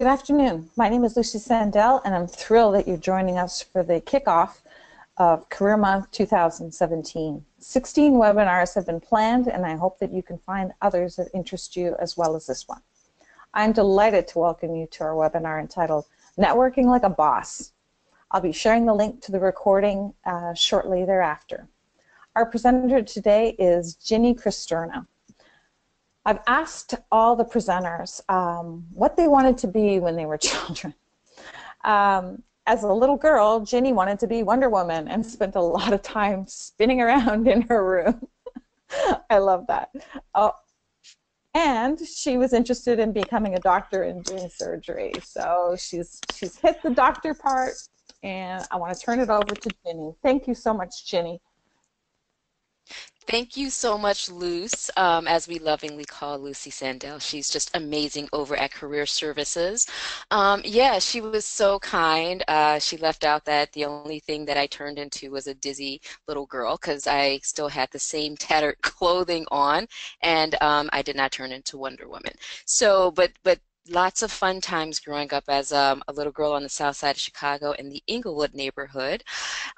Good afternoon. My name is Lucy Sandell, and I'm thrilled that you're joining us for the kickoff of Career Month 2017. 16 webinars have been planned, and I hope that you can find others that interest you as well as this one. I'm delighted to welcome you to our webinar entitled Networking Like a Boss. I'll be sharing the link to the recording shortly thereafter. Our presenter today is Ginny Cristerna. I've asked all the presenters what they wanted to be when they were children. As a little girl, Ginny wanted to be Wonder Woman and spent a lot of time spinning around in her room. I love that. And she was interested in becoming a doctor and doing surgery. So she's hit the doctor part, and I want to turn it over to Ginny. Thank you so much, Ginny. Thank you so much, Luce, as we lovingly call Lucy Sandell. She's just amazing over at Career Services. Yeah, she was so kind. She left out that the only thing that I turned into was a dizzy little girl because I still had the same tattered clothing on, and I did not turn into Wonder Woman. So, but lots of fun times growing up as a little girl on the south side of Chicago in the Inglewood neighborhood.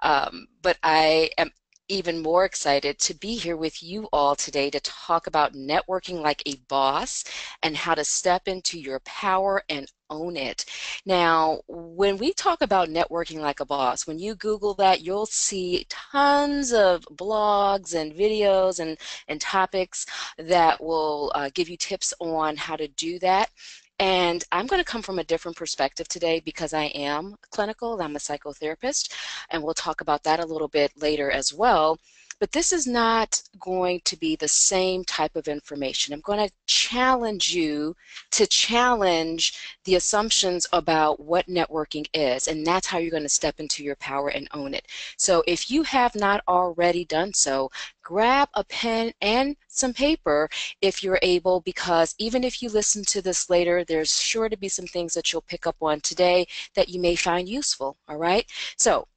But I am even more excited to be here with you all today to talk about networking like a boss and how to step into your power and own it. Now, when we talk about networking like a boss, when you Google that, you'll see tons of blogs and videos and topics that will give you tips on how to do that. And I'm going to come from a different perspective today because I am clinical, I'm a psychotherapist, and we'll talk about that a little bit later as well. But this is not going to be the same type of information. I'm going to challenge you to challenge the assumptions about what networking is, and that's how you're going to step into your power and own it. So if you have not already done so, grab a pen and some paper if you're able, because even if you listen to this later, there's sure to be some things that you'll pick up on today that you may find useful, all right? So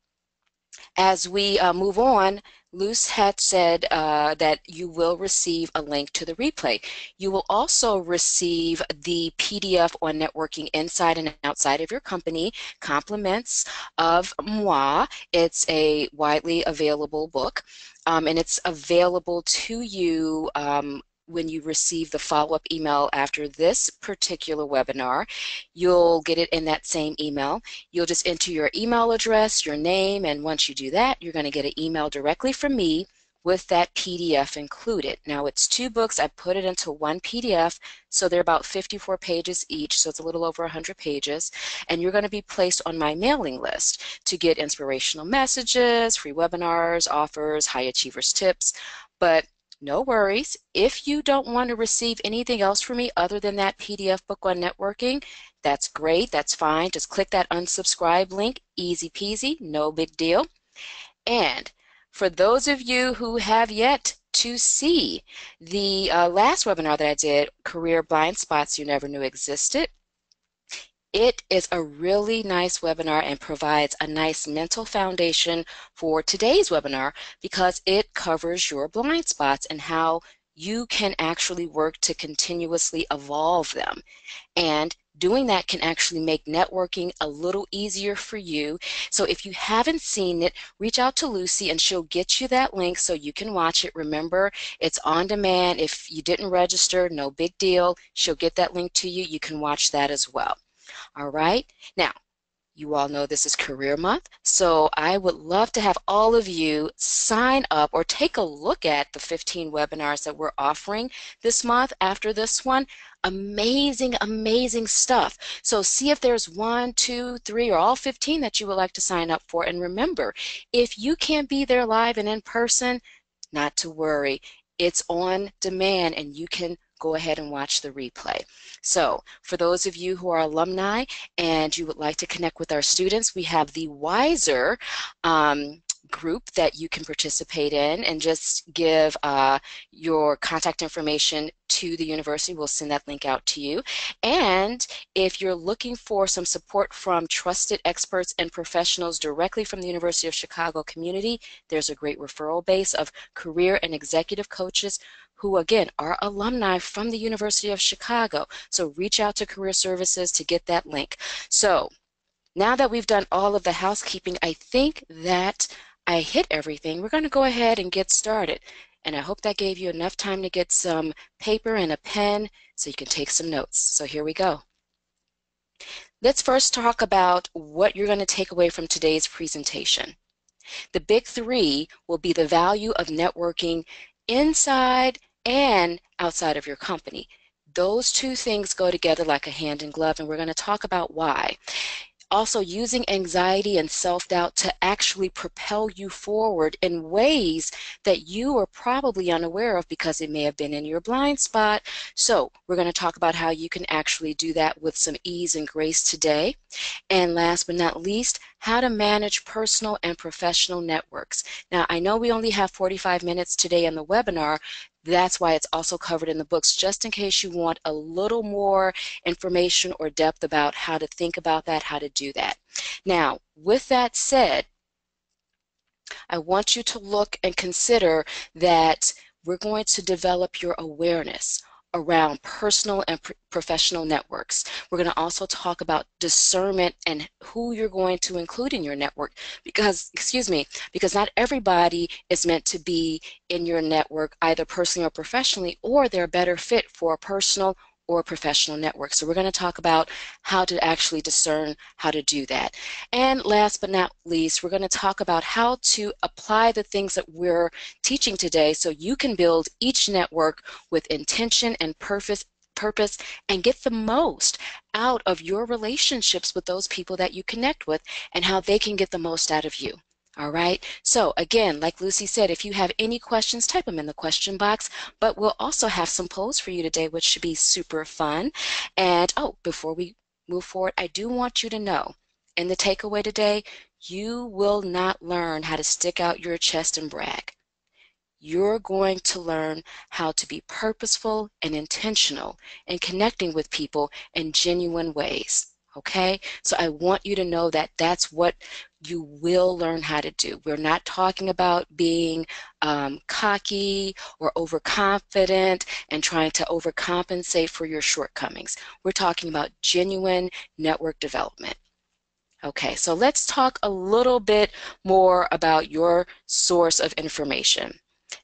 as we move on, Luce had said that you will receive a link to the replay. You will also receive the PDF on networking inside and outside of your company, Compliments of Moi. It's a widely available book, and it's available to you when you receive the follow-up email after this particular webinar. You'll get it in that same email. You'll just enter your email address, your name, and once you do that, you're going to get an email directly from me with that PDF included. Now, it's 2 books. I put it into one PDF, so they're about 54 pages each, so it's a little over 100 pages, and you're going to be placed on my mailing list to get inspirational messages, free webinars, offers, high achievers tips. But no worries. If you don't want to receive anything else from me other than that PDF book on networking, that's great. That's fine. Just click that unsubscribe link. Easy peasy. No big deal. And for those of you who have yet to see the last webinar that I did, Career Blind Spots You Never Knew Existed, it is a really nice webinar and provides a nice mental foundation for today's webinar because it covers your blind spots and how you can actually work to continuously evolve them. And doing that can actually make networking a little easier for you. So if you haven't seen it, reach out to Lucy and she'll get you that link so you can watch it. Remember, it's on demand. If you didn't register, no big deal. She'll get that link to you. You can watch that as well. All right. Now, you all know this is Career Month, so I would love to have all of you sign up or take a look at the 15 webinars that we're offering this month after this one. Amazing, amazing stuff. So see if there's 1, 2, 3, or all 15 that you would like to sign up for. And remember, if you can't be there live and in person, not to worry. It's on demand and you can go ahead and watch the replay. So for those of you who are alumni and you would like to connect with our students, we have the Wiser group that you can participate in and just give your contact information to the university. We'll send that link out to you. And if you're looking for some support from trusted experts and professionals directly from the University of Chicago community, there's a great referral base of career and executive coaches who again are alumni from the University of Chicago. So reach out to Career Services to get that link. So now that we've done all of the housekeeping, I think that I hit everything. We're going to go ahead and get started. And I hope that gave you enough time to get some paper and a pen so you can take some notes. So here we go. Let's first talk about what you're going to take away from today's presentation. The big three will be the value of networking inside and outside of your company. Those two things go together like a hand in glove, and we're going to talk about why. Also, using anxiety and self-doubt to actually propel you forward in ways that you are probably unaware of because it may have been in your blind spot. So we're going to talk about how you can actually do that with some ease and grace today. And last but not least, how to manage personal and professional networks. Now, I know we only have 45 minutes today in the webinar. That's why it's also covered in the books, just in case you want a little more information or depth about how to think about that, how to do that. Now, with that said, I want you to look and consider that we're going to develop your awareness around personal and professional networks. We're going to also talk about discernment and who you're going to include in your network because, because not everybody is meant to be in your network either personally or professionally, or they're a better fit for a personal or professional network. So we're going to talk about how to actually discern how to do that. And last but not least, we're going to talk about how to apply the things that we're teaching today so you can build each network with intention and purpose and get the most out of your relationships with those people that you connect with and how they can get the most out of you. All right, so again, like Lucy said, if you have any questions, type them in the question box, but we'll also have some polls for you today, which should be super fun. And before we move forward, I do want you to know, in the takeaway today, you will not learn how to stick out your chest and brag. You're going to learn how to be purposeful and intentional in connecting with people in genuine ways. Okay, so I want you to know that that's what you will learn how to do. We're not talking about being cocky or overconfident and trying to overcompensate for your shortcomings. We're talking about genuine network development. Okay, so let's talk a little bit more about your source of information.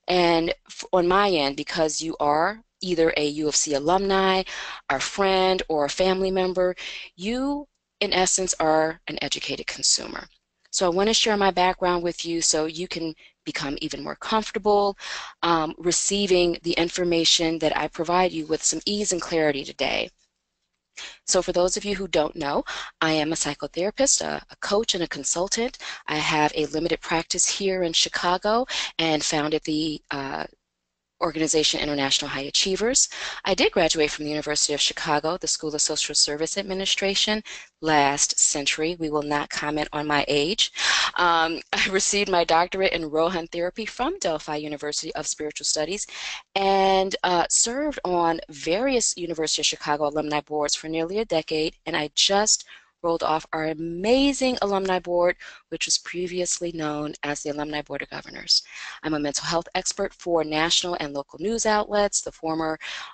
And on my end, because you are either a U of C alumni, a friend, or a family member, you, in essence, are an educated consumer. So I want to share my background with you so you can become even more comfortable receiving the information that I provide you with some ease and clarity today. So for those of you who don't know, I am a psychotherapist, a coach, and a consultant. I have a limited practice here in Chicago and founded the organization International High Achievers. I did graduate from the University of Chicago, the School of Social Service Administration, last century. We will not comment on my age. I received my doctorate in Rohan Therapy from Delphi University of Spiritual Studies and served on various University of Chicago alumni boards for nearly a decade, and I just rolled off our amazing alumni board, which was previously known as the Alumni Board of Governors. I'm a mental health expert for national and local news outlets,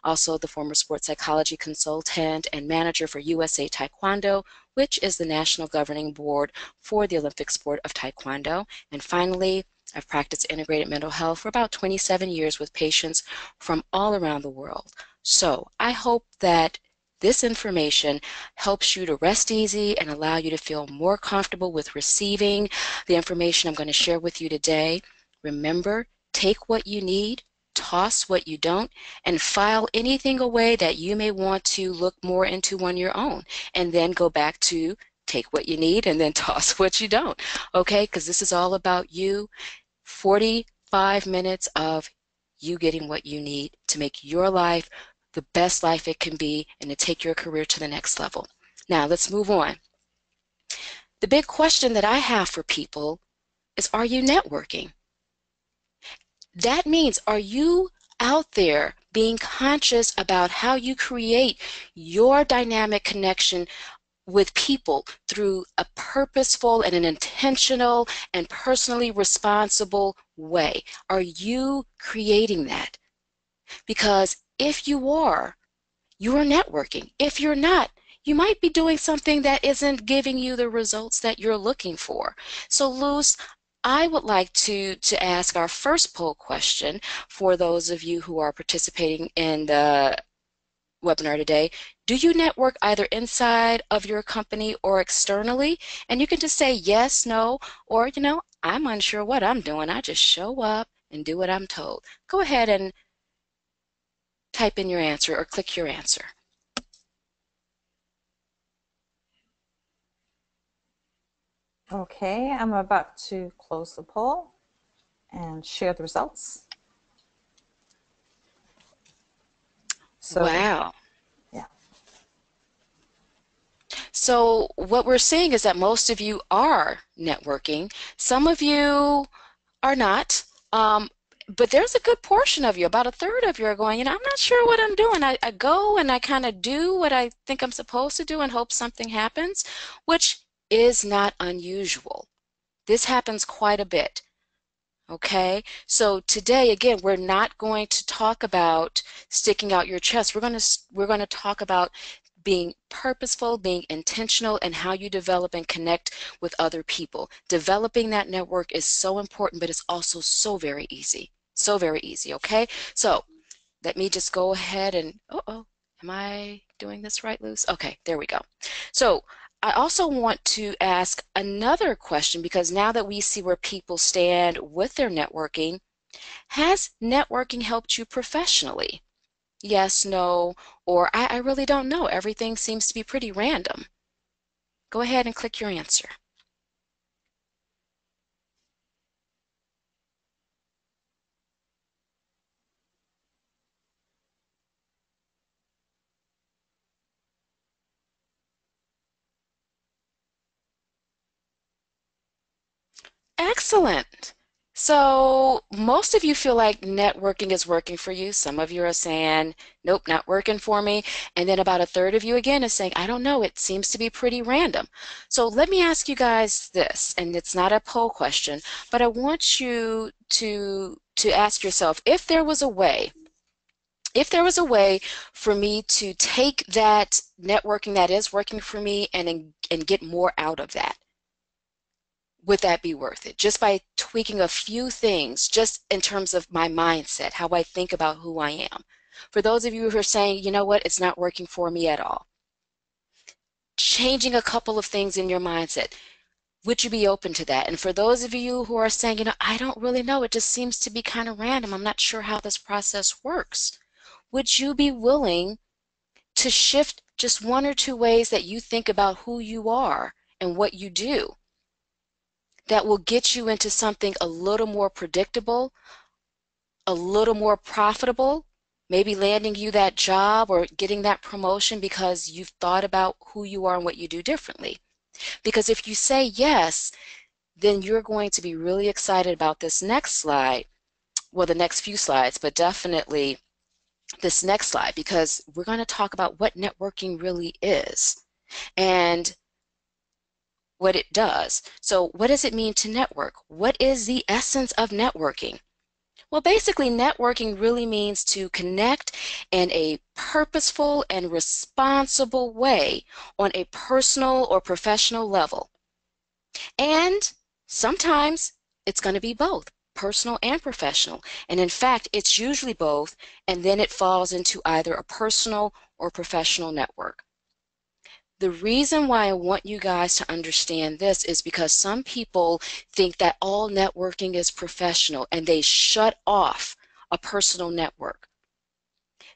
also the former sports psychology consultant and manager for USA Taekwondo, which is the national governing board for the Olympic sport of Taekwondo. And finally, I've practiced integrated mental health for about 27 years with patients from all around the world. So I hope that this information helps you to rest easy and allow you to feel more comfortable with receiving the information I'm going to share with you today. Remember, take what you need, toss what you don't, and file anything away that you may want to look more into on your own, and then go back to take what you need and then toss what you don't, okay? Because this is all about you. 45 minutes of you getting what you need to make your life the best life it can be and to take your career to the next level. Now, let's move on. The big question that I have for people is, are you networking? That means, are you out there being conscious about how you create your dynamic connection with people through a purposeful and an intentional and personally responsible way? Are you creating that? Because if you are, you are networking. If you're not, you might be doing something that isn't giving you the results that you're looking for. So, Luz, I would like to ask our first poll question for those of you who are participating in the webinar today. Do you network either inside of your company or externally? And you can just say yes, no, or, I'm unsure what I'm doing. I just show up and do what I'm told. Go ahead and type in your answer or click your answer. Okay, I'm about to close the poll and share the results. So, wow. Yeah. So what we're seeing is that most of you are networking. Some of you are not. But there's a good portion of you, about a third of you are going, I'm not sure what I'm doing. I go and I kind of do what I think I'm supposed to do and hope something happens, which is not unusual. This happens quite a bit. Okay, so today, again, we're not going to talk about sticking out your chest. We're going to talk about being purposeful, being intentional, and how you develop and connect with other people. Developing that network is so important, but it's also so very easy. So very easy, okay? So let me just go ahead and, am I doing this right, Luz? Okay, there we go. So I also want to ask another question, because now that we see where people stand with their networking, has networking helped you professionally? Yes, no, or I really don't know. Everything seems to be pretty random. Go ahead and click your answer. Excellent. So most of you feel like networking is working for you. Some of you are saying, nope, not working for me. And then about a third of you again is saying, I don't know, it seems to be pretty random. So let me ask you guys this, and it's not a poll question, but I want you to ask yourself, if there was a way for me to take that networking that is working for me and get more out of that, would that be worth it? Just by tweaking a few things, just in terms of my mindset, how I think about who I am. For those of you who are saying, you know what, it's not working for me at all, changing a couple of things in your mindset, would you be open to that? And for those of you who are saying, I don't really know, it just seems to be kind of random, I'm not sure how this process works, would you be willing to shift just one or two ways that you think about who you are and what you do, that will get you into something a little more predictable, a little more profitable, maybe landing you that job or getting that promotion because you've thought about who you are and what you do differently? Because if you say yes, then you're going to be really excited about this next slide, well, the next few slides, but definitely this next slide, because we're going to talk about what networking really is and what it does. So what does it mean to network? What is the essence of networking? Well, basically, networking really means to connect in a purposeful and responsible way on a personal or professional level. And sometimes it's going to be both, personal and professional. And in fact, it's usually both, and then it falls into either a personal or professional network. The reason why I want you guys to understand this is because some people think that all networking is professional and they shut off a personal network.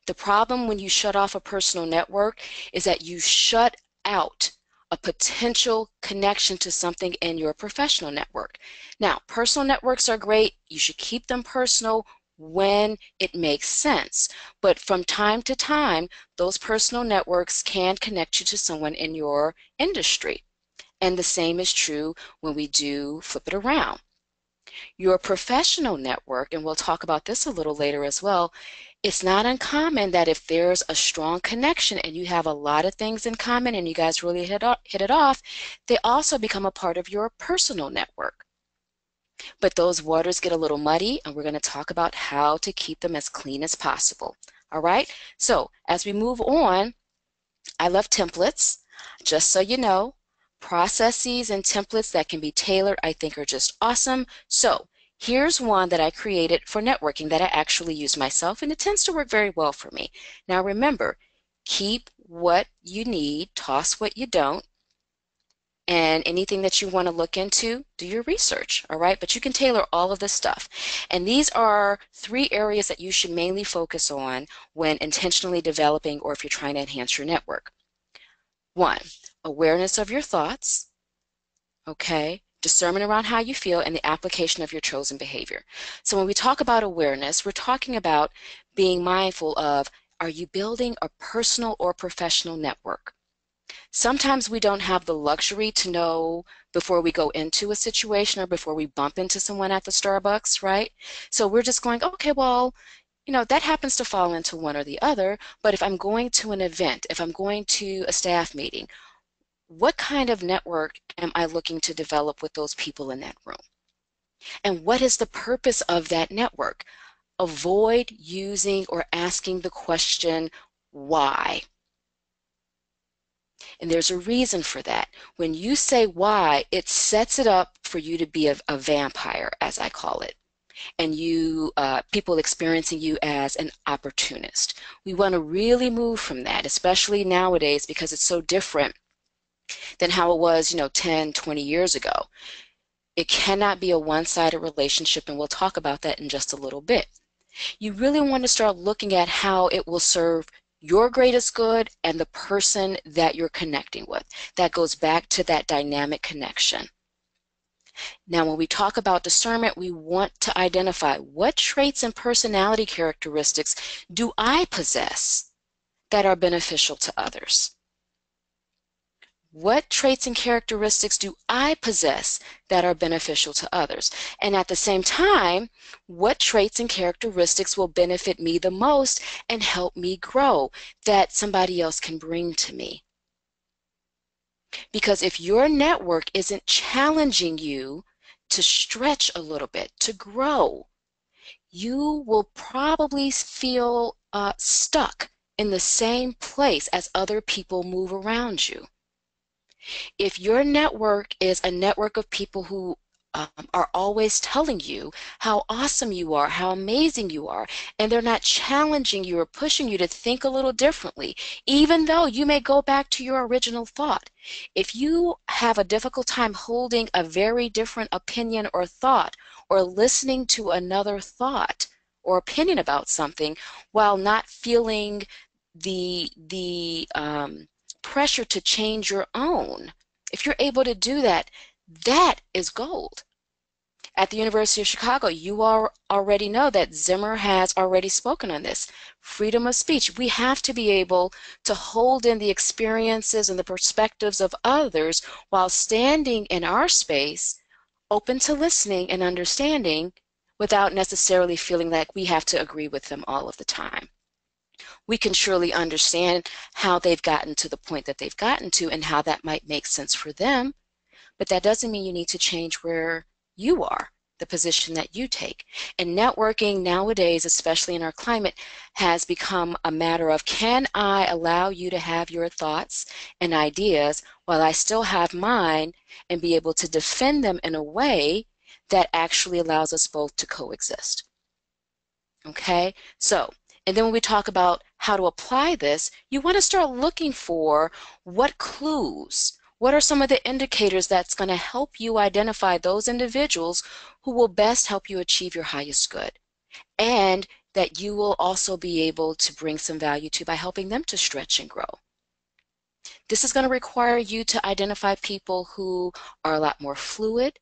The problem when you shut off a personal network is that you shut out a potential connection to something in your professional network. Now, personal networks are great. You should keep them personal when it makes sense. But from time to time, those personal networks can connect you to someone in your industry. And the same is true when we do flip it around. Your professional network, and we'll talk about this a little later as well, it's not uncommon that if there's a strong connection and you have a lot of things in common and you guys really hit it off, they also become a part of your personal network. But those waters get a little muddy, and we're going to talk about how to keep them as clean as possible. All right? So as we move on, I love templates. Just so you know, processes and templates that can be tailored, I think, are just awesome. So here's one that I created for networking that I actually use myself, and it tends to work very well for me. Now remember, keep what you need, toss what you don't, and anything that you want to look into, do your research, all right? But you can tailor all of this stuff. And these are 3 areas that you should mainly focus on when intentionally developing or if you're trying to enhance your network. 1, awareness of your thoughts, okay? Discernment around how you feel and the application of your chosen behavior. So when we talk about awareness, we're talking about being mindful of, are you building a personal or professional network? Sometimes we don't have the luxury to know before we go into a situation or before we bump into someone at the Starbucks, right? So we're just going, okay, well, that happens to fall into one or the other, but if I'm going to an event, if I'm going to a staff meeting, what kind of network am I looking to develop with those people in that room? And what is the purpose of that network? Avoid using or asking the question, why? And there's a reason for that. When you say why, it sets it up for you to be a vampire, as I call it, and people experiencing you as an opportunist. We want to really move from that, especially nowadays because it's so different than how it was, 10, 20 years ago. It cannot be a one-sided relationship, and we'll talk about that in just a little bit. You really want to start looking at how it will serve your greatest good and the person that you're connecting with. That goes back to that dynamic connection. Now, when we talk about discernment, we want to identify what traits and personality characteristics do I possess that are beneficial to others? What traits and characteristics do I possess that are beneficial to others? And at the same time, what traits and characteristics will benefit me the most and help me grow that somebody else can bring to me? Because if your network isn't challenging you to stretch a little bit, to grow, you will probably feel stuck in the same place as other people move around you. If your network is a network of people who are always telling you how awesome you are, how amazing you are, and they're not challenging you or pushing you to think a little differently, even though you may go back to your original thought. If you have a difficult time holding a very different opinion or thought, or listening to another thought or opinion about something while not feeling the pressure to change your own, if you're able to do that, that is gold. At the University of Chicago, you already know that Zimmer has already spoken on this. Freedom of speech. We have to be able to hold in the experiences and the perspectives of others while standing in our space, open to listening and understanding without necessarily feeling like we have to agree with them all of the time. We can surely understand how they've gotten to the point that they've gotten to and how that might make sense for them, but that doesn't mean you need to change where you are, the position that you take. And networking nowadays, especially in our climate, has become a matter of, can I allow you to have your thoughts and ideas while I still have mine and be able to defend them in a way that actually allows us both to coexist? Okay, so, and then when we talk about how to apply this, you want to start looking for what clues, what are some of the indicators that's going to help you identify those individuals who will best help you achieve your highest good, and that you will also be able to bring some value to by helping them to stretch and grow. This is going to require you to identify people who are a lot more fluid,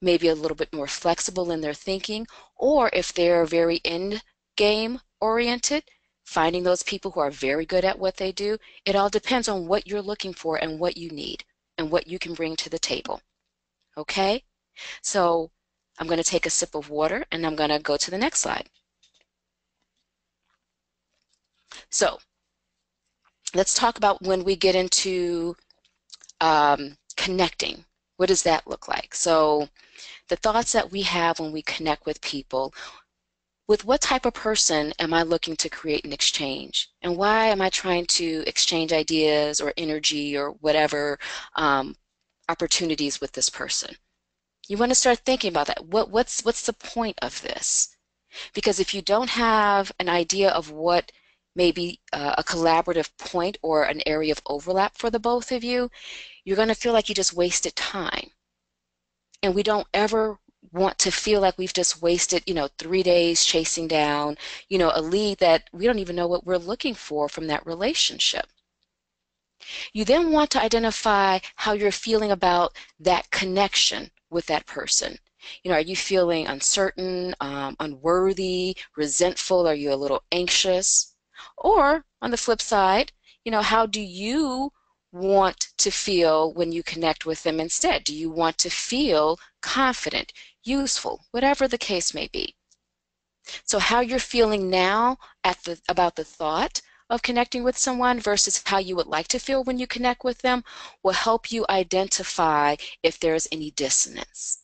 maybe a little bit more flexible in their thinking, or if they're very end game oriented, finding those people who are very good at what they do. It all depends on what you're looking for and what you need and what you can bring to the table. Okay? So I'm going to take a sip of water and I'm going to go to the next slide. So let's talk about when we get into connecting. What does that look like? So the thoughts that we have when we connect with people, with what type of person am I looking to create an exchange? And why am I trying to exchange ideas or energy or whatever opportunities with this person? You want to start thinking about that. What's the point of this? Because if you don't have an idea of what maybe a collaborative point or an area of overlap for the both of you, you're going to feel like you just wasted time. And we don't ever want to feel like we've just wasted, 3 days chasing down, a lead that we don't even know what we're looking for from that relationship. You then want to identify how you're feeling about that connection with that person. Are you feeling uncertain, unworthy, resentful? Are you a little anxious? Or on the flip side, how do you want to feel when you connect with them instead? Do you want to feel confident, useful, whatever the case may be? So how you're feeling now about the thought of connecting with someone versus how you would like to feel when you connect with them will help you identify if there's any dissonance.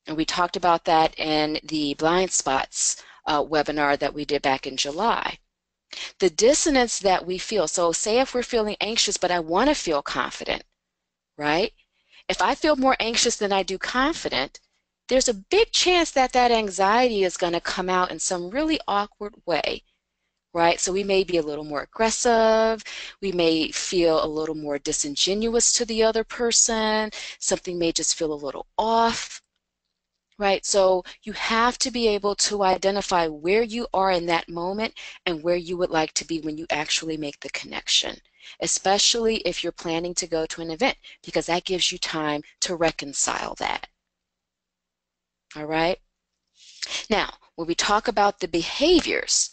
And we talked about that in the blind spots webinar that we did back in July. The dissonance that we feel, so say if we're feeling anxious, but I want to feel confident, right? If I feel more anxious than I do confident, there's a big chance that that anxiety is going to come out in some really awkward way, right? So we may be a little more aggressive, we may feel a little more disingenuous to the other person, something may just feel a little off, right? So you have to be able to identify where you are in that moment and where you would like to be when you actually make the connection, especially if you're planning to go to an event, because that gives you time to reconcile that. All right? Now, when we talk about the behaviors,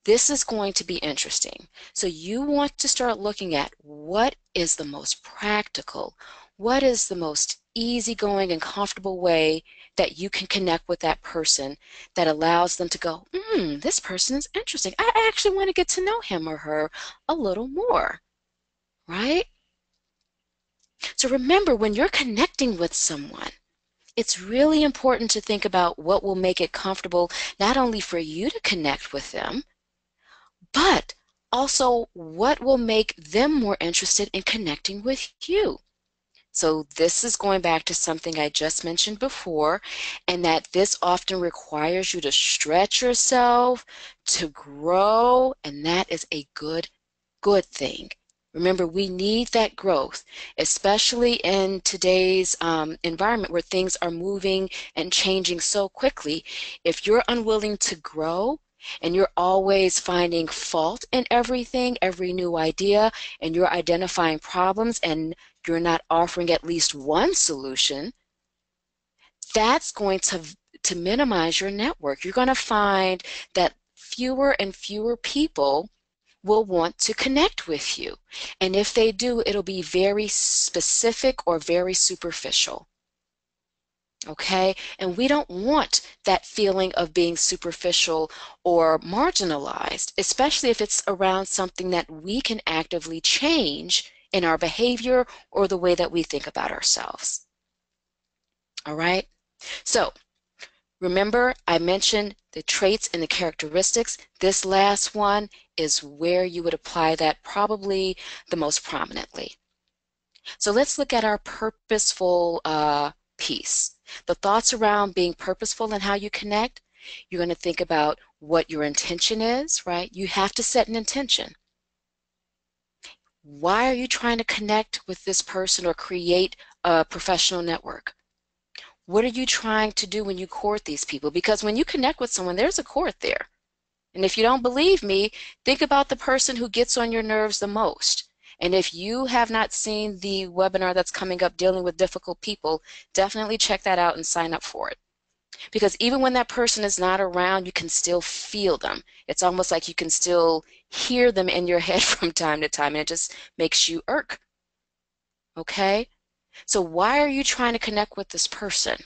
this is going to be interesting. So you want to start looking at what is the most practical, what is the most easygoing and comfortable way that you can connect with that person that allows them to go, this person is interesting. I actually want to get to know him or her a little more, right? So remember, when you're connecting with someone, it's really important to think about what will make it comfortable not only for you to connect with them, but also what will make them more interested in connecting with you. So this is going back to something I just mentioned before, and that this often requires you to stretch yourself, to grow, and that is a good thing. Remember, we need that growth, especially in today's environment where things are moving and changing so quickly. If you're unwilling to grow and you're always finding fault in everything, every new idea, and you're identifying problems and you're not offering at least one solution, that's going to minimize your network. You're going to find that fewer and fewer people will want to connect with you. And if they do, it'll be very specific or very superficial. Okay? And we don't want that feeling of being superficial or marginalized, especially if it's around something that we can actively change in our behavior or the way that we think about ourselves. All right? So, remember, I mentioned the traits and the characteristics. This last one is where you would apply that probably the most prominently. So let's look at our purposeful piece. The thoughts around being purposeful and how you connect, you're going to think about what your intention is, right? You have to set an intention. Why are you trying to connect with this person or create a professional network? What are you trying to do when you court these people? Because when you connect with someone, there's a court there. And if you don't believe me, think about the person who gets on your nerves the most. And if you have not seen the webinar that's coming up, Dealing with Difficult People, definitely check that out and sign up for it. Because even when that person is not around, you can still feel them. It's almost like you can still hear them in your head from time to time, and it just makes you irk. Okay? So why are you trying to connect with this person?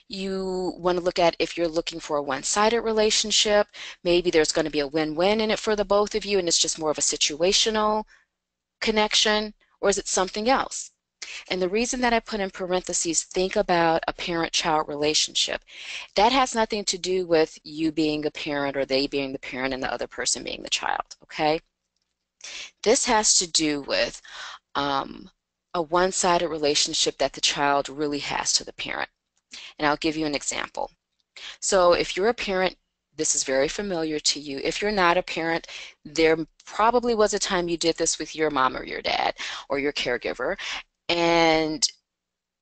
You want to look at if you're looking for a one-sided relationship, maybe there's going to be a win-win in it for the both of you and it's just more of a situational connection, or is it something else? And the reason that I put in parentheses, think about a parent-child relationship, that has nothing to do with you being a parent or they being the parent and the other person being the child, okay? This has to do with a one-sided relationship that the child really has to the parent. And I'll give you an example. So if you're a parent, this is very familiar to you. If you're not a parent, there probably was a time you did this with your mom or your dad or your caregiver. And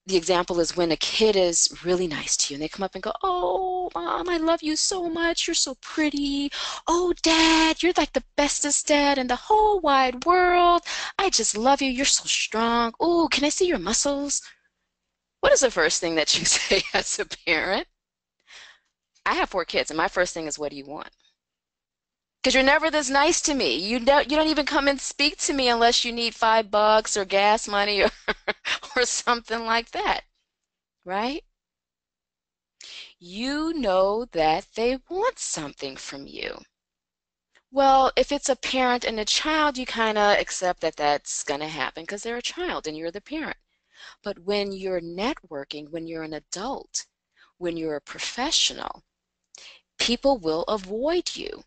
the example is when a kid is really nice to you and they come up and go, "Oh, mom, I love you so much. You're so pretty. Oh, dad, you're like the bestest dad in the whole wide world. I just love you. You're so strong. Oh, can I see your muscles?" What is the first thing that you say as a parent? I have 4 kids, and my first thing is, "What do you want?" Because you're never this nice to me. You don't even come and speak to me unless you need $5 or gas money or or something like that, right? You know that they want something from you. Well, if it's a parent and a child, you kind of accept that that's going to happen because they're a child and you're the parent. But when you're networking, when you're an adult, when you're a professional, people will avoid you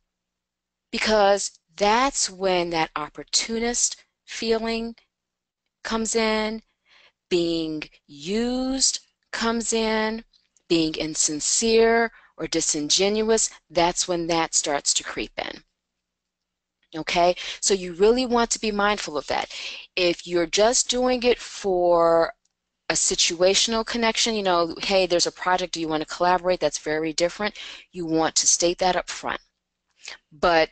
because that's when that opportunist feeling comes in, being used comes in, being insincere or disingenuous, that's when that starts to creep in. Okay, so you really want to be mindful of that. If you're just doing it for a situational connection, hey, there's a project, do you want to collaborate? That's very different. You want to state that up front. But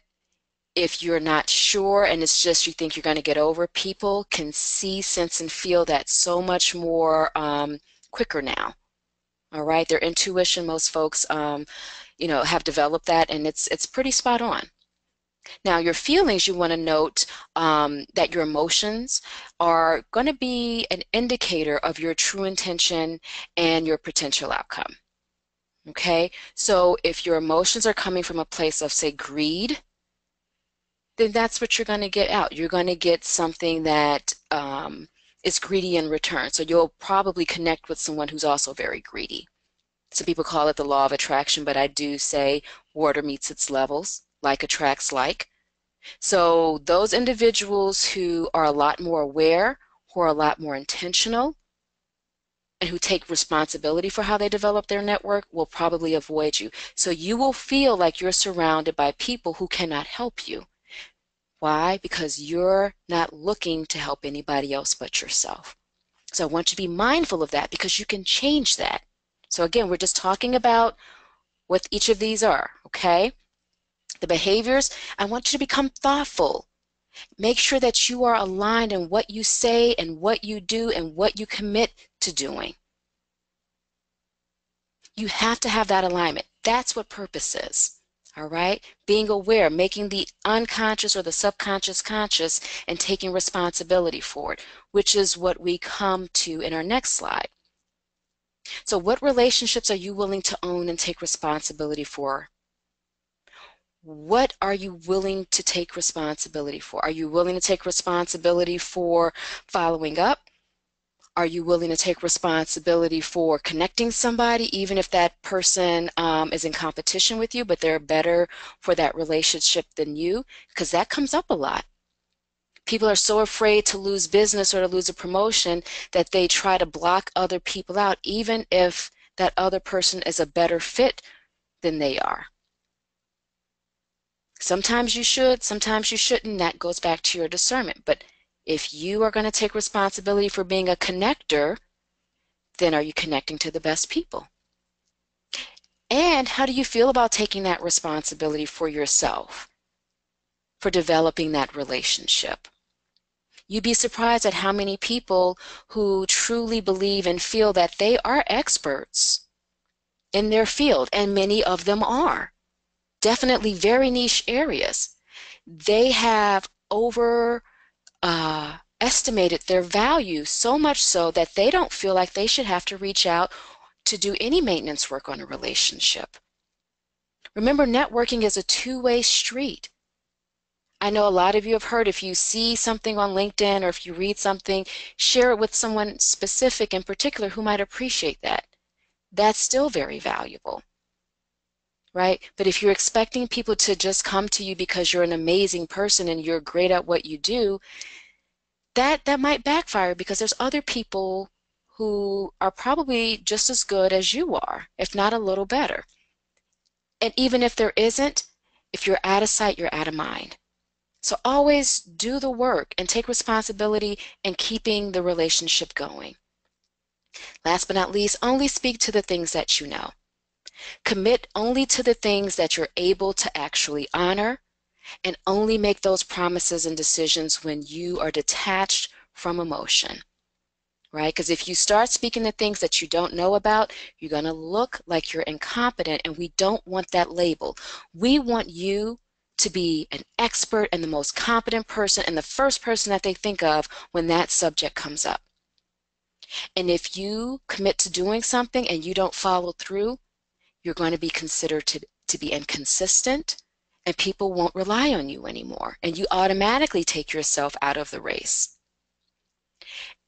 if you're not sure and it's just you think you're going to get over, people can see, sense, and feel that so much more quicker now. All right, their intuition, most folks, have developed that, and it's pretty spot on. Now, your feelings, you want to note that your emotions are going to be an indicator of your true intention and your potential outcome. Okay, so if your emotions are coming from a place of, say, greed, then that's what you're going to get out. You're going to get something that is greedy in return. So you'll probably connect with someone who's also very greedy. Some people call it the law of attraction, but I do say water meets its levels, like attracts like. So those individuals who are a lot more aware, who are a lot more intentional, and who take responsibility for how they develop their network will probably avoid you. So you will feel like you're surrounded by people who cannot help you. Why? Because you're not looking to help anybody else but yourself. So I want you to be mindful of that because you can change that. So again, we're just talking about what each of these are, okay? The behaviors, I want you to become thoughtful. Make sure that you are aligned in what you say and what you do and what you commit to doing. You have to have that alignment. That's what purpose is. All right? Being aware, making the unconscious or the subconscious conscious and taking responsibility for it, which is what we come to in our next slide. So what relationships are you willing to own and take responsibility for? What are you willing to take responsibility for? Are you willing to take responsibility for following up? Are you willing to take responsibility for connecting somebody, even if that person is in competition with you, but they're better for that relationship than you? Because that comes up a lot. People are so afraid to lose business or to lose a promotion that they try to block other people out, even if that other person is a better fit than they are. Sometimes you should, sometimes you shouldn't. That goes back to your discernment. But if you are going to take responsibility for being a connector, then are you connecting to the best people? And how do you feel about taking that responsibility for yourself, for developing that relationship? You'd be surprised at how many people who truly believe and feel that they are experts in their field, and many of them are. Definitely very niche areas. They have estimated their value so much so that they don't feel like they should have to reach out to do any maintenance work on a relationship. Remember, networking is a two-way street. I know a lot of you have heard if you see something on LinkedIn or if you read something, share it with someone specific in particular who might appreciate that. That's still very valuable, right? But if you're expecting people to just come to you because you're an amazing person and you're great at what you do, that might backfire because there's other people who are probably just as good as you are, if not a little better. And even if there isn't, if you're out of sight, you're out of mind. So always do the work and take responsibility in keeping the relationship going. Last but not least, only speak to the things that you know. Commit only to the things that you're able to actually honor, and only make those promises and decisions when you are detached from emotion, right? Because if you start speaking the things that you don't know about, you're going to look like you're incompetent, and we don't want that label. We want you to be an expert and the most competent person and the first person that they think of when that subject comes up. And if you commit to doing something and you don't follow through, you're going to be considered to be inconsistent, and people won't rely on you anymore, and you automatically take yourself out of the race.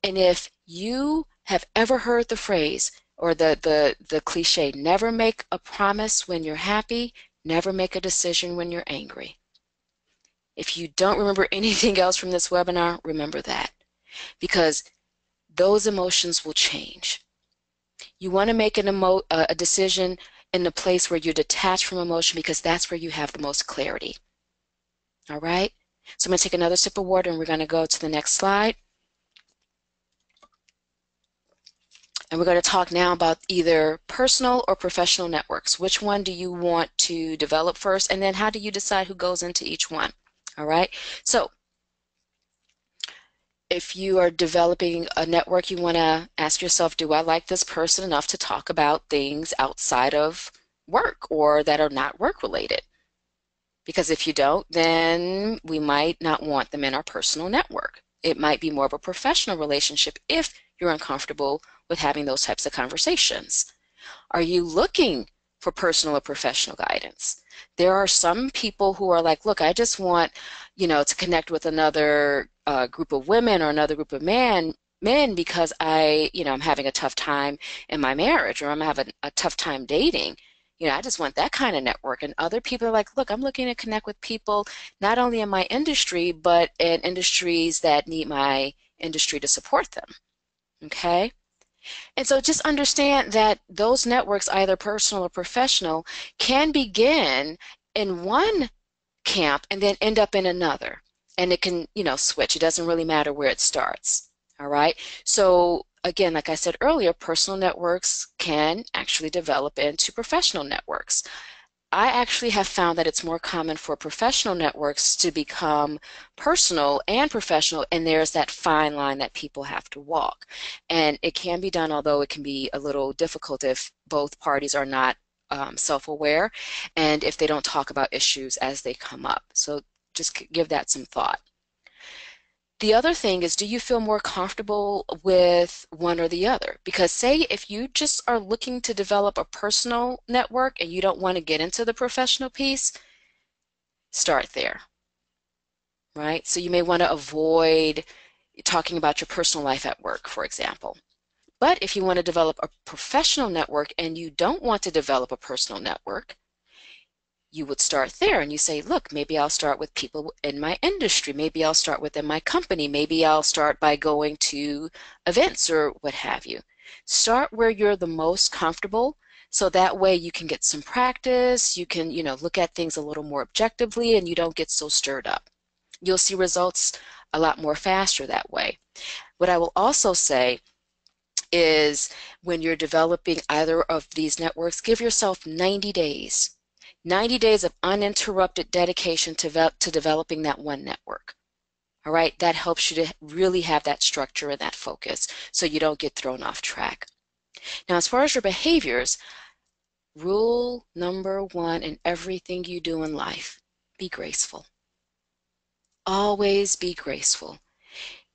And if you have ever heard the phrase or the cliche, never make a promise when you're happy, never make a decision when you're angry. If you don't remember anything else from this webinar, remember that, because those emotions will change. You want to make a decision in the place where you're detached from emotion, because that's where you have the most clarity. All right? So I'm going to take another sip of water and we're going to go to the next slide. And we're going to talk now about either personal or professional networks. Which one do you want to develop first? And then how do you decide who goes into each one? All right? So if you are developing a network, you want to ask yourself, do I like this person enough to talk about things outside of work or that are not work related? Because if you don't, then we might not want them in our personal network. It might be more of a professional relationship if you're uncomfortable with having those types of conversations. Are you looking for personal or professional guidance? There are some people who are like, look, I just want, to connect with another group of women or another group of men because I'm having a tough time in my marriage, or I'm having a tough time dating. I just want that kind of network. And other people are like, look, I'm looking to connect with people not only in my industry, but in industries that need my industry to support them. Okay? And so just understand that those networks, either personal or professional, can begin in one camp and then end up in another. And it can, switch. It doesn't really matter where it starts. All right? So again, like I said earlier, personal networks can actually develop into professional networks. I actually have found that it's more common for professional networks to become personal and professional, and there's that fine line that people have to walk. And it can be done, although it can be a little difficult if both parties are not self-aware and if they don't talk about issues as they come up. So just give that some thought. The other thing is, do you feel more comfortable with one or the other? Because say if you just are looking to develop a personal network and you don't want to get into the professional piece, start there, right? So you may want to avoid talking about your personal life at work, for example. But if you want to develop a professional network and you don't want to develop a personal network, you would start there and you say, look, maybe I'll start with people in my industry. Maybe I'll start within my company. Maybe I'll start by going to events or what have you. Start where you're the most comfortable, so that way you can get some practice. You can, look at things a little more objectively and you don't get so stirred up. You'll see results a lot more faster that way. What I will also say is when you're developing either of these networks, give yourself 90 days. 90 days of uninterrupted dedication to developing that one network. All right, that helps you to really have that structure and that focus so you don't get thrown off track. Now, as far as your behaviors, rule number one in everything you do in life, be graceful. Always be graceful.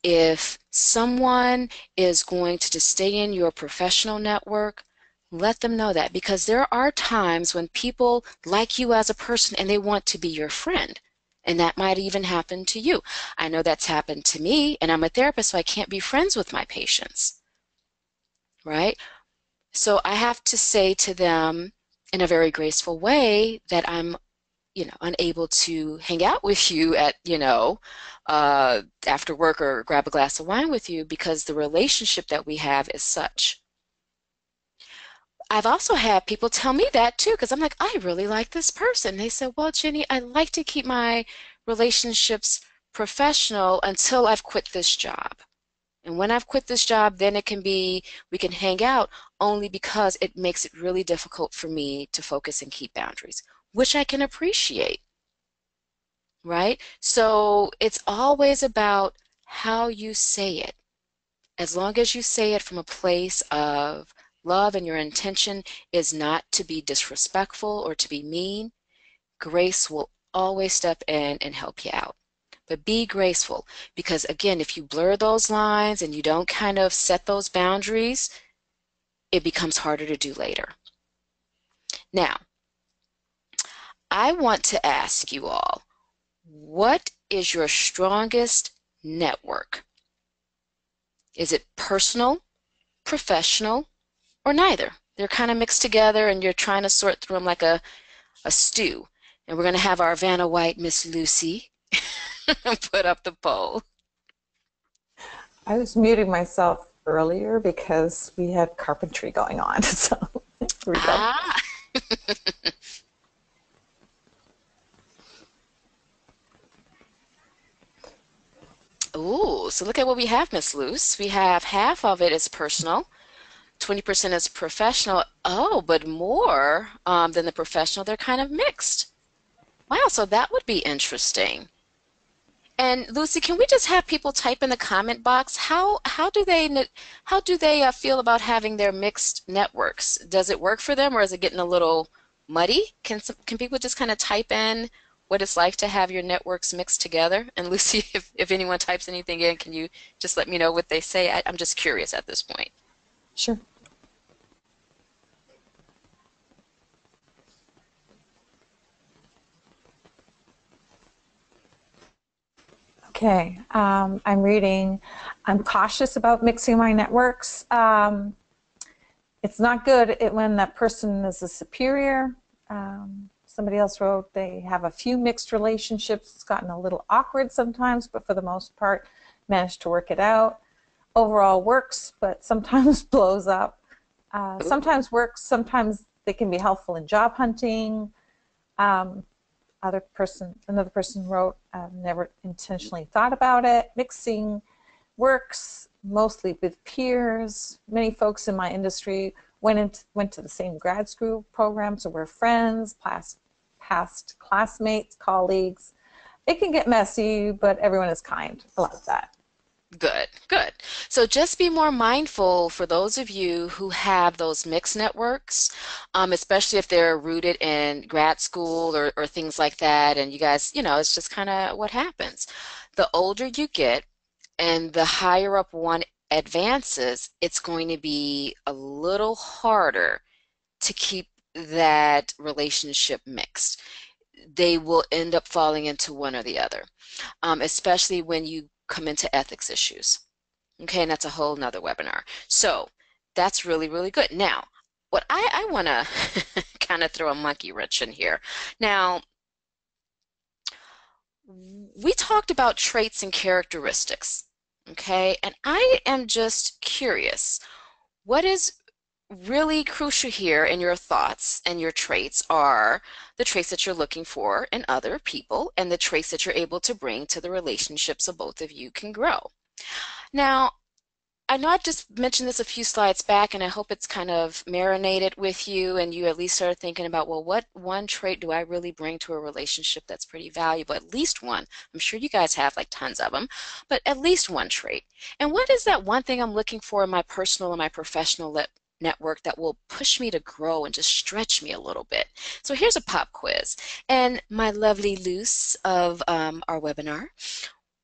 If someone is going to just stay in your professional network, let them know that, because there are times when people like you as a person and they want to be your friend. And that might even happen to you. I know that's happened to me, and I'm a therapist, so I can't be friends with my patients, right? So I have to say to them in a very graceful way that I'm, unable to hang out with you at, after work or grab a glass of wine with you because the relationship that we have is such. I've also had people tell me that too, because I'm like, I really like this person. They said, well, Jenny, I like to keep my relationships professional until I've quit this job. And when I've quit this job, then we can hang out only because it makes it really difficult for me to focus and keep boundaries, which I can appreciate, right? So it's always about how you say it. As long as you say it from a place of love and your intention is not to be disrespectful or to be mean, grace will always step in and help you out. But be graceful because, again, if you blur those lines and you don't kind of set those boundaries, it becomes harder to do later. Now, I want to ask you all, what is your strongest network? Is it personal, professional, or neither? They're kind of mixed together and you're trying to sort through them like a stew. And we're going to have our Vanna White Miss Lucy put up the poll. I was muting myself earlier because we had carpentry going on. So here we go. Ah. Ooh, so look at what we have, Miss Luce. We have half of it is personal, 20% is professional. Oh, but more than the professional, they're kind of mixed. Wow, so that would be interesting. And Lucy, can we just have people type in the comment box how do they feel about having their mixed networks? Does it work for them, or is it getting a little muddy? Can people just kind of type in what it's like to have your networks mixed together? And Lucy, if anyone types anything in, can you just let me know what they say? I'm just curious at this point. Sure. Okay, I'm reading. I'm cautious about mixing my networks. It's not good when that person is a superior. Somebody else wrote they have a few mixed relationships. It's gotten a little awkward sometimes, but for the most part, managed to work it out. Overall works, but sometimes blows up. Sometimes works, sometimes they can be helpful in job hunting. Another person wrote, never intentionally thought about it. Mixing works mostly with peers. Many folks in my industry went to the same grad school program, so we're friends, past classmates, colleagues. It can get messy, but everyone is kind. I love that. Good, good. So just be more mindful for those of you who have those mixed networks, especially if they're rooted in grad school or things like that. And you guys, it's just kind of what happens. The older you get and the higher up one advances, it's going to be a little harder to keep that relationship mixed. They will end up falling into one or the other, especially when you come into ethics issues. Okay, and that's a whole nother webinar. So that's really, really good. Now, what I want to kind of throw a monkey wrench in here. Now, we talked about traits and characteristics, okay? And I am just curious, what is really crucial here in your thoughts and your traits are the traits that you're looking for in other people and the traits that you're able to bring to the relationship so both of you can grow. Now, I know I've just mentioned this a few slides back, and I hope it's kind of marinated with you and you at least started thinking about, well, what one trait do I really bring to a relationship that's pretty valuable? At least one. I'm sure you guys have like tons of them, but at least one trait. And what is that one thing I'm looking for in my personal and my professional network that will push me to grow and just stretch me a little bit? So here's a pop quiz. And my lovely Luce of our webinar,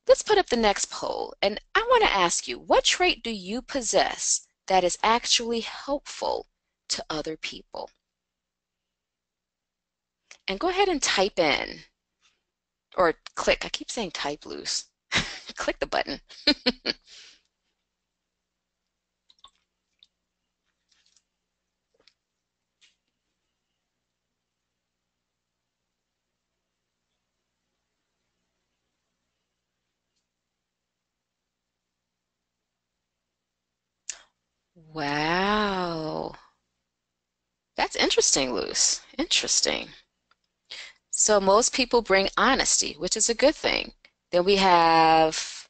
let's put up the next poll, and I want to ask you, what trait do you possess that is actually helpful to other people? And go ahead and type in. Or click. I keep saying type, Luz. Click the button. Wow. That's interesting, Luz. Interesting. So most people bring honesty, which is a good thing. Then we have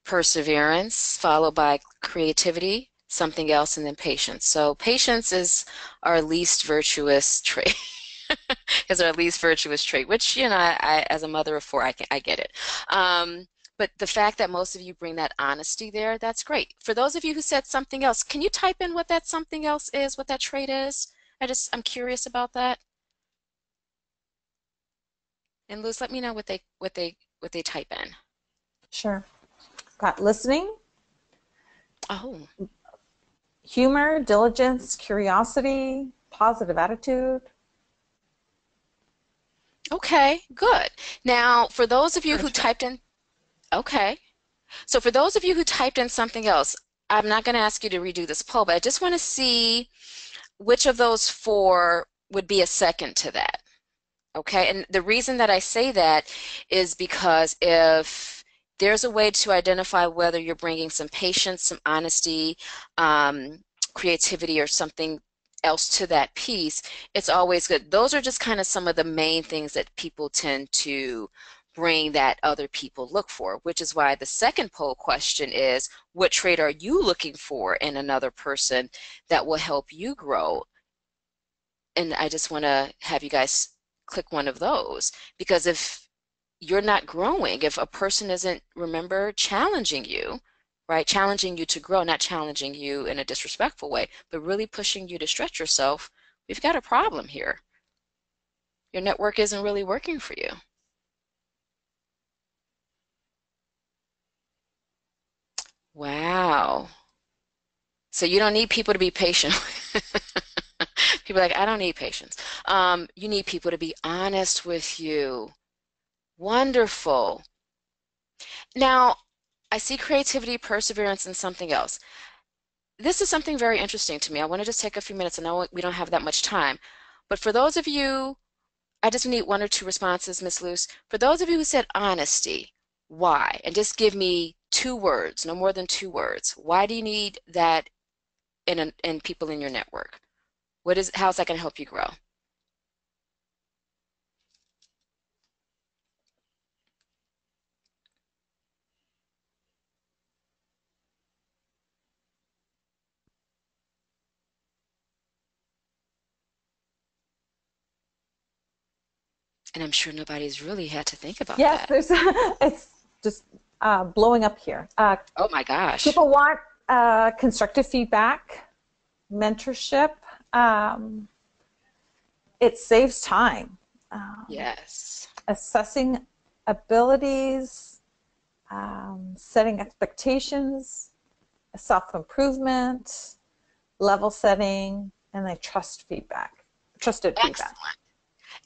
perseverance, followed by creativity, something else, and then patience. So patience is our least virtuous trait. Is our least virtuous trait, which, as a mother of four, I get it. But the fact that most of you bring that honesty there, that's great. For those of you who said something else, can you type in what that something else is, what that trait is? I'm curious about that. And Luz, let me know what they type in. Sure. Got listening, Oh, humor, diligence, curiosity, positive attitude. okay, good. Now, for those of you who typed in, okay. So for those of you who typed in something else, I'm not going to ask you to redo this poll, but I just want to see which of those four would be a second to that. Okay, and the reason that I say that is because if there's a way to identify whether you're bringing some patience, some honesty, creativity, or something else to that piece, it's always good. Those are just kind of some of the main things that people tend to bring that other people look for, which is why the second poll question is, what trait are you looking for in another person that will help you grow? And I just want to have you guys click one of those, because if you're not growing, if a person isn't, remember, challenging you, right? Challenging you to grow, not challenging you in a disrespectful way, but really pushing you to stretch yourself, we've got a problem here. Your network isn't really working for you. Wow. So you don't need people to be patient. People are like, I don't need patience. You need people to be honest with you. Wonderful. Now, I see creativity, perseverance, and something else. This is something very interesting to me. I want to just take a few minutes. I know we don't have that much time. But for those of you, I just need one or two responses, Miss Luce. For those of you who said honesty, why? And just give me 2 words, no more than 2 words. Why do you need that in people in your network? How's that going to help you grow? And I'm sure nobody's really had to think about Yes, that. it's just blowing up here. Oh my gosh. People want constructive feedback, mentorship. Um, it saves time. Yes. Assessing abilities, setting expectations, self-improvement, level setting, and then trusted feedback. Excellent.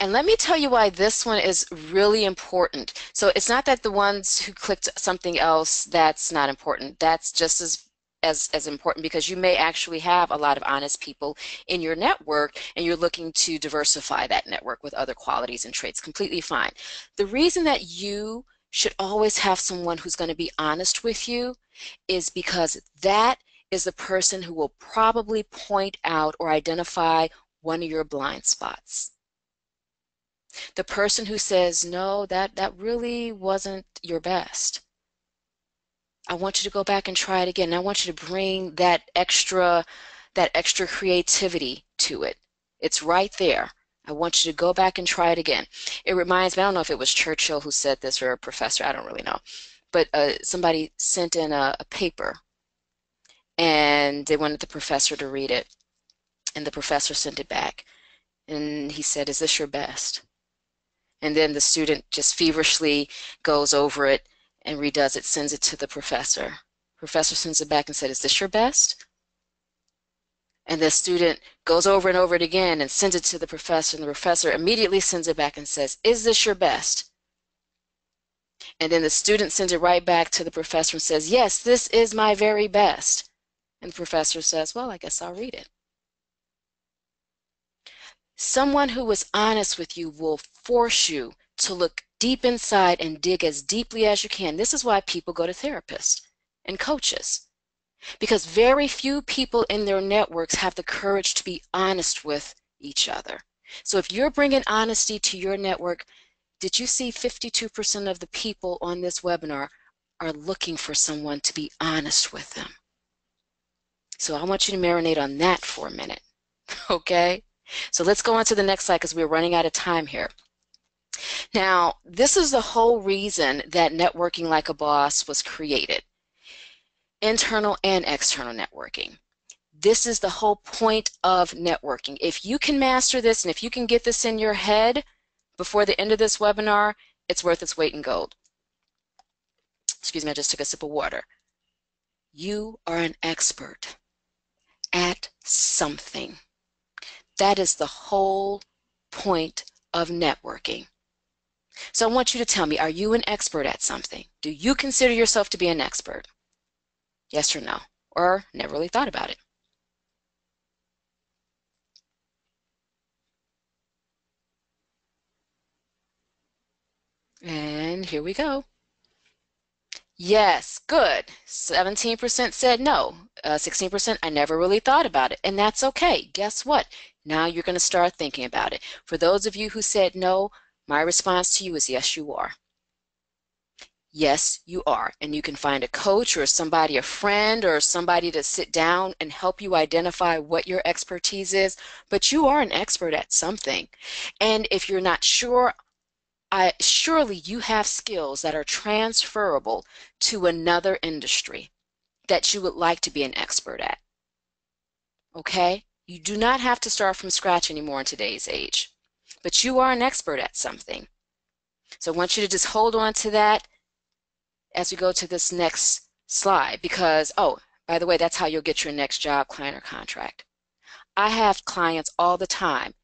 And let me tell you why this one is really important. So it's not that the ones who clicked something else, that's not important. That's just as important, because you may actually have a lot of honest people in your network and you're looking to diversify that network with other qualities and traits. Completely fine. The reason that you should always have someone who's going to be honest with you is because that is the person who will probably point out or identify one of your blind spots. The person who says, no, that really wasn't your best. I want you to go back and try it again. I want you to bring that extra creativity to it. It's right there. I want you to go back and try it again. It reminds me, I don't know if it was Churchill who said this or a professor, I don't really know. But somebody sent in a paper and they wanted the professor to read it. And the professor sent it back. And he said, is this your best? And then the student just feverishly goes over it and redoes it, sends it to the professor. Professor sends it back and said, is this your best? And the student goes over and over it again and sends it to the professor, and the professor immediately sends it back and says, is this your best? And then the student sends it right back to the professor and says, yes, this is my very best. And the professor says, well, I guess I'll read it. Someone who is honest with you will force you to look deep inside and dig as deeply as you can. This is why people go to therapists and coaches, because very few people in their networks have the courage to be honest with each other. So if you're bringing honesty to your network, did you see 52% of the people on this webinar are looking for someone to be honest with them? So I want you to marinate on that for a minute, okay? So let's go on to the next slide because we're running out of time here. Now, this is the whole reason that Networking Like a Boss was created, internal and external networking. This is the whole point of networking. If you can master this and if you can get this in your head before the end of this webinar, it's worth its weight in gold. Excuse me, I just took a sip of water. You are an expert at something. That is the whole point of networking. So I want you to tell me, are you an expert at something? Do you consider yourself to be an expert? Yes or no? Or never really thought about it? And here we go. Yes, good. 17% said no. 16% I never really thought about it. And that's okay. Guess what? Now you're going to start thinking about it. For those of you who said no, my response to you is yes, you are. Yes, you are. And you can find a coach or somebody, a friend or somebody to sit down and help you identify what your expertise is. But you are an expert at something. And if you're not sure, surely you have skills that are transferable to another industry that you would like to be an expert at. Okay? You do not have to start from scratch anymore in today's age, but you are an expert at something. So I want you to just hold on to that as we go to this next slide because, oh, by the way, that's how you'll get your next job, client, or contract. I have clients all the time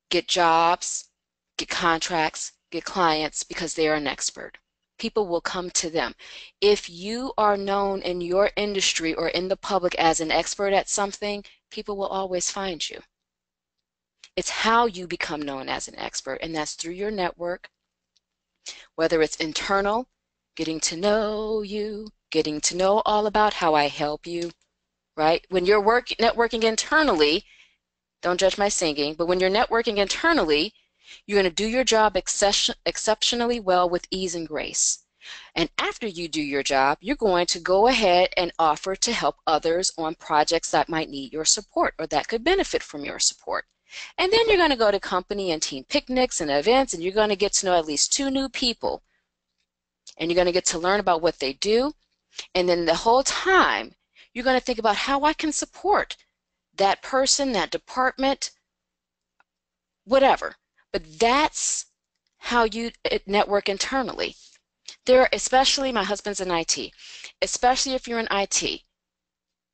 get jobs, get contracts, get clients because they are an expert. People will come to them. If you are known in your industry or in the public as an expert at something, people will always find you. It's how you become known as an expert, and that's through your network, whether it's internal, getting to know you, getting to know all about how I help you, right? When you're networking internally, don't judge my singing, but when you're networking internally, you're going to do your job exceptionally well with ease and grace. And after you do your job, you're going to go ahead and offer to help others on projects that might need your support or that could benefit from your support. And then you're going to go to company and team picnics and events, and you're going to get to know at least 2 new people. And you're going to get to learn about what they do. And then the whole time, you're going to think about how I can support that person, that department, whatever. But that's how you network internally. Especially my husband's in IT, especially if you're in IT,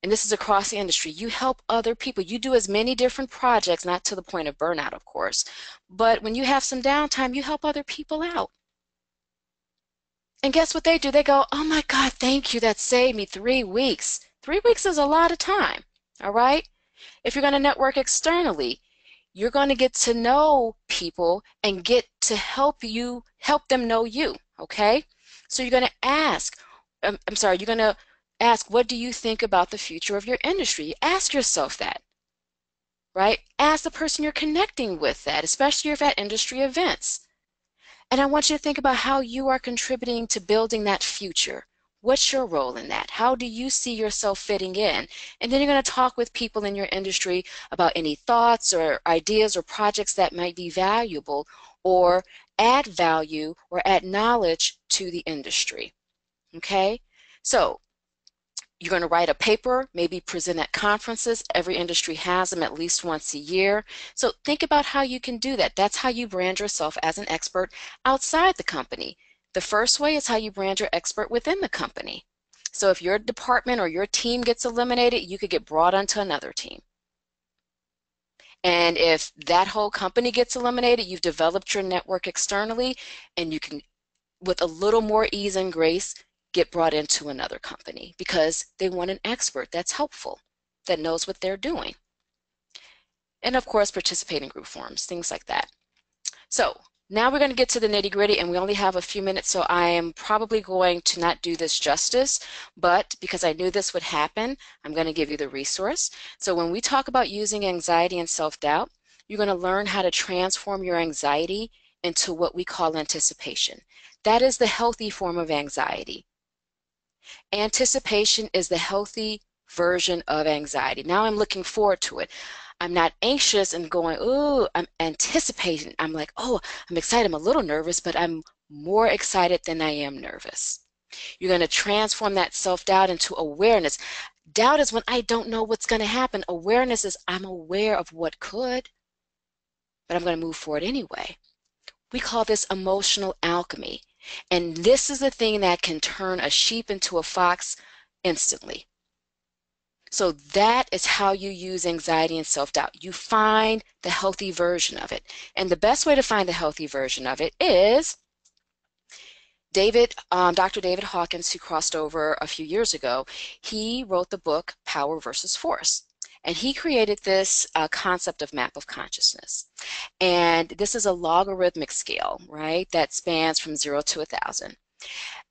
and this is across the industry, you help other people. You do as many different projects, not to the point of burnout, of course, but when you have some downtime, you help other people out. And guess what they do? They go, oh my God, thank you, that saved me 3 weeks. 3 weeks is a lot of time, all right? If you're going to network externally, you're going to get to know people and get to help them know you, okay? So you're going to ask, you're going to ask, what do you think about the future of your industry? Ask yourself that, right? Ask the person you're connecting with that, especially if at industry events. And I want you to think about how you are contributing to building that future. What's your role in that? How do you see yourself fitting in? And then you're going to talk with people in your industry about any thoughts or ideas or projects that might be valuable or add value or add knowledge to the industry. Okay? So you're going to write a paper, maybe present at conferences. Every industry has them at least once a year. So think about how you can do that. That's how you brand yourself as an expert outside the company. The first way is how you brand your expert within the company. So if your department or your team gets eliminated, you could get brought onto another team. And if that whole company gets eliminated, you've developed your network externally, and you can with a little more ease and grace, get brought into another company because they want an expert that's helpful, that knows what they're doing. And of course, participate in group forums, things like that. So now we're going to get to the nitty-gritty, and we only have a few minutes, so I am probably going to not do this justice, but because I knew this would happen, I'm going to give you the resource. So when we talk about using anxiety and self-doubt, you're going to learn how to transform your anxiety into what we call anticipation. That is the healthy form of anxiety. Anticipation is the healthy version of anxiety. Now I'm looking forward to it. I'm not anxious and going, ooh, I'm anticipating. I'm like, oh, I'm excited. I'm a little nervous, but I'm more excited than I am nervous. You're going to transform that self-doubt into awareness. Doubt is when I don't know what's going to happen. Awareness is I'm aware of what could, but I'm going to move forward anyway. We call this emotional alchemy. And this is the thing that can turn a sheep into a fox instantly. So that is how you use anxiety and self-doubt. You find the healthy version of it. And the best way to find the healthy version of it is Dr. David Hawkins, who crossed over a few years ago. He wrote the book Power versus Force. And he created this concept of map of consciousness. And this is a logarithmic scale, right, that spans from 0 to 1,000.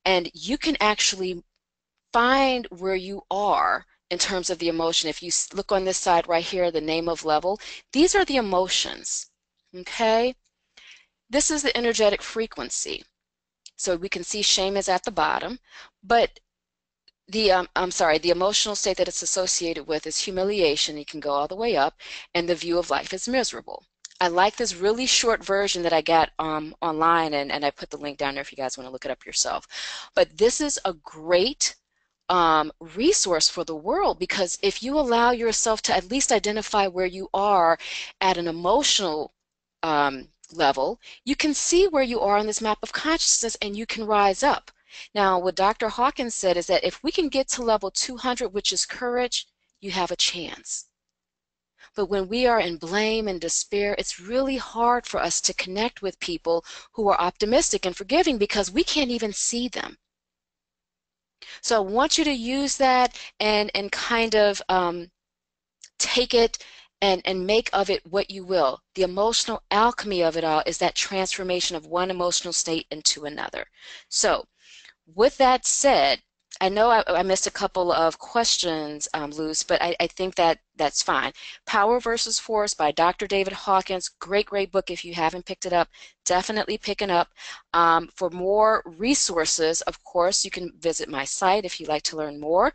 And you can actually find where you are in terms of the emotion. If you look on this side right here, the name of level, these are the emotions, okay? This is the energetic frequency. So we can see shame is at the bottom, but the emotional state that it's associated with is humiliation. You can go all the way up, and the view of life is miserable. I like this really short version that I got online, and I put the link down there if you guys want to look it up yourself. But this is a great resource for the world, because if you allow yourself to at least identify where you are at an emotional level, you can see where you are on this map of consciousness and you can rise up. Now, what Dr. Hawkins said is that if we can get to level 200, which is courage, you have a chance. But when we are in blame and despair, it's really hard for us to connect with people who are optimistic and forgiving because we can't even see them. So I want you to use that and kind of take it and make of it what you will. The emotional alchemy of it all is that transformation of one emotional state into another. So with that said, I know I missed a couple of questions, Luz, but I think that's fine. Power versus Force by Dr. David Hawkins. Great, great book. If you haven't picked it up, definitely pick it up. For more resources, of course, you can visit my site if you'd like to learn more.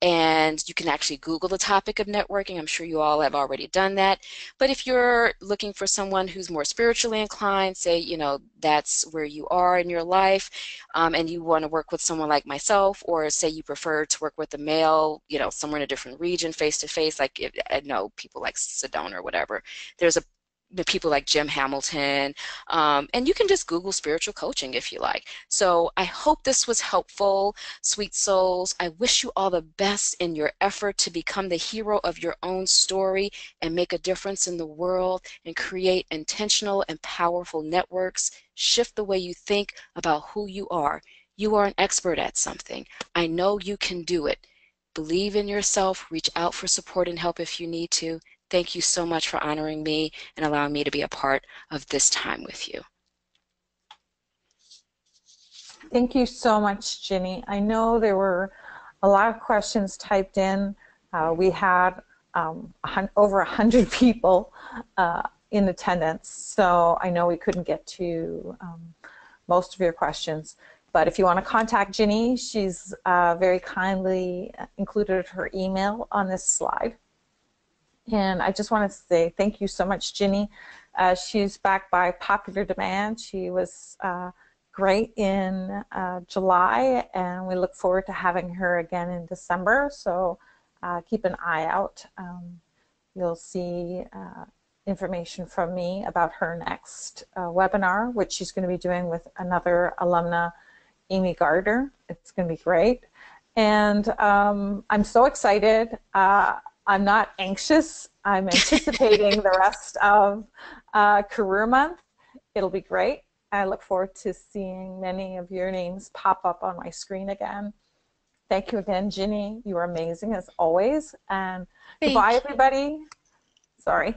And you can actually Google the topic of networking. I'm sure you all have already done that. But if you're looking for someone who's more spiritually inclined, say, you know, that's where you are in your life, and you want to work with someone like myself, or say you prefer to work with a male, you know, somewhere in a different region, face to face, like I know people like Sedona or whatever. There's the people like Jim Hamilton, and you can just Google spiritual coaching if you like. So I hope this was helpful, sweet souls. I wish you all the best in your effort to become the hero of your own story and make a difference in the world and create intentional and powerful networks. Shift the way you think about who you are. You are an expert at something. I know you can do it. Believe in yourself, reach out for support and help if you need to. Thank you so much for honoring me and allowing me to be a part of this time with you. Thank you so much, Ginny. I know there were a lot of questions typed in. We had over 100 people in attendance, so I know we couldn't get to most of your questions. But if you want to contact Ginny, she's very kindly included her email on this slide. And I just want to say thank you so much, Ginny. She's back by popular demand. She was great in July, and we look forward to having her again in December. So keep an eye out. You'll see information from me about her next webinar, which she's going to be doing with another alumna, Amy Gardner. It's going to be great. And I'm so excited. I'm not anxious. I'm anticipating the rest of Career Month. It'll be great. I look forward to seeing many of your names pop up on my screen again. Thank you again, Ginny. You are amazing as always. And goodbye, Thank you. everybody. Sorry.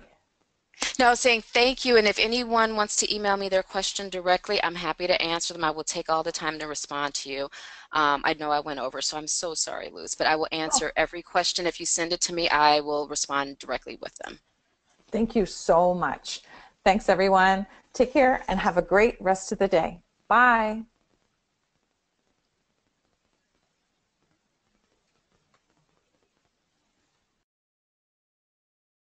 No, I was saying thank you. And if anyone wants to email me their question directly, I'm happy to answer them. I will take all the time to respond to you. I know I went over, so I'm so sorry, Luz, but I will Oh, answer every question. If you send it to me, I will respond directly with them. thank you so much. Thanks, everyone. Take care and have a great rest of the day. Bye.